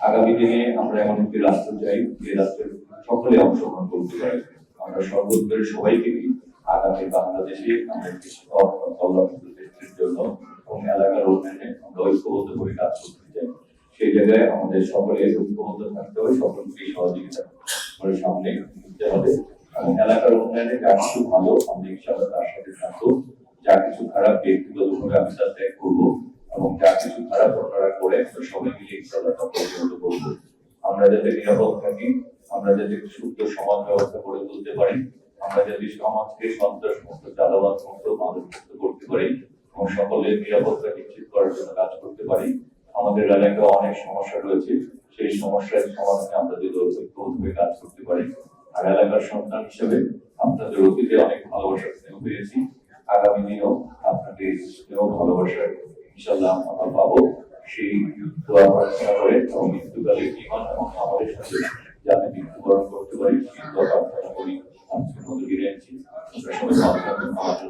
আগামী দিনে আমরা এমন একটি রাষ্ট্র চাই যে রাষ্ট্রের সকলে অংশগ্রহণ করতে পারে। আমরা সর্বত্র সবাইকে আগামী বাংলাদেশে আমরা একটি দেশের জন্য এবং এলাকার উন্নয়নে আমরা ঐক্যবদ্ধভাবে কাজ করতে চাই। সেই জায়গায় আমাদের সকলে ঐক্যবদ্ধ থাকতে হবে, সকলকে সহযোগিতা করে সামনে নিতে হবে এবং এলাকার উন্নয়নে যা কিছু ভালো আমরা ইনশাআল্লাহ তার সাথে থাকবো, যা কিছু খারাপ ব্যক্তিগতভাবে আমি তা ত্যাগ করবো এবং যা কিছু খারাপ আপনারা করে সবাই মিলে ইনশাআল্লাহ তা প্রতিহত করবো। আমরা যাতে নিরাপদ থাকি, আমরা যাতে সুস্থ সমাজ ব্যবস্থা গড়ে তুলতে পারি, আমরা যাতে সমাজকে সন্ত্রাস মুক্ত, চাঁদাবাদ মুক্ত, মাদক মুক্ত করতে পারি এবং সকলের নিরাপত্তা নিশ্চিত করার জন্য কাজ করতে পারি। আমাদের এলাকায় অনেক সমস্যা রয়েছে, সেই সমস্যার সমাধানে আমরা যদি ঐক্যবদ্ধভাবে কাজ করতে পারি। আর এলাকার সন্তান হিসেবে আপনাদের অতীতে অনেক ভালোবাসার স্নেহ পেয়েছি, আগামী দিনেও আপনাকে স্নেহ ভালোবাসার ইনশাআল্লাহ আমরা পাবো। সেই দোয়া প্রার্থনা করে এবং মৃত্যুকালে ঈমান এবং আমাদের সাথে যাতে মৃত্যুবরণ করতে পারি সেই দোয়া প্রার্থনা করি। আজকের মতো বিদায় নিচ্ছি। সবাই ভালো থাকবেন।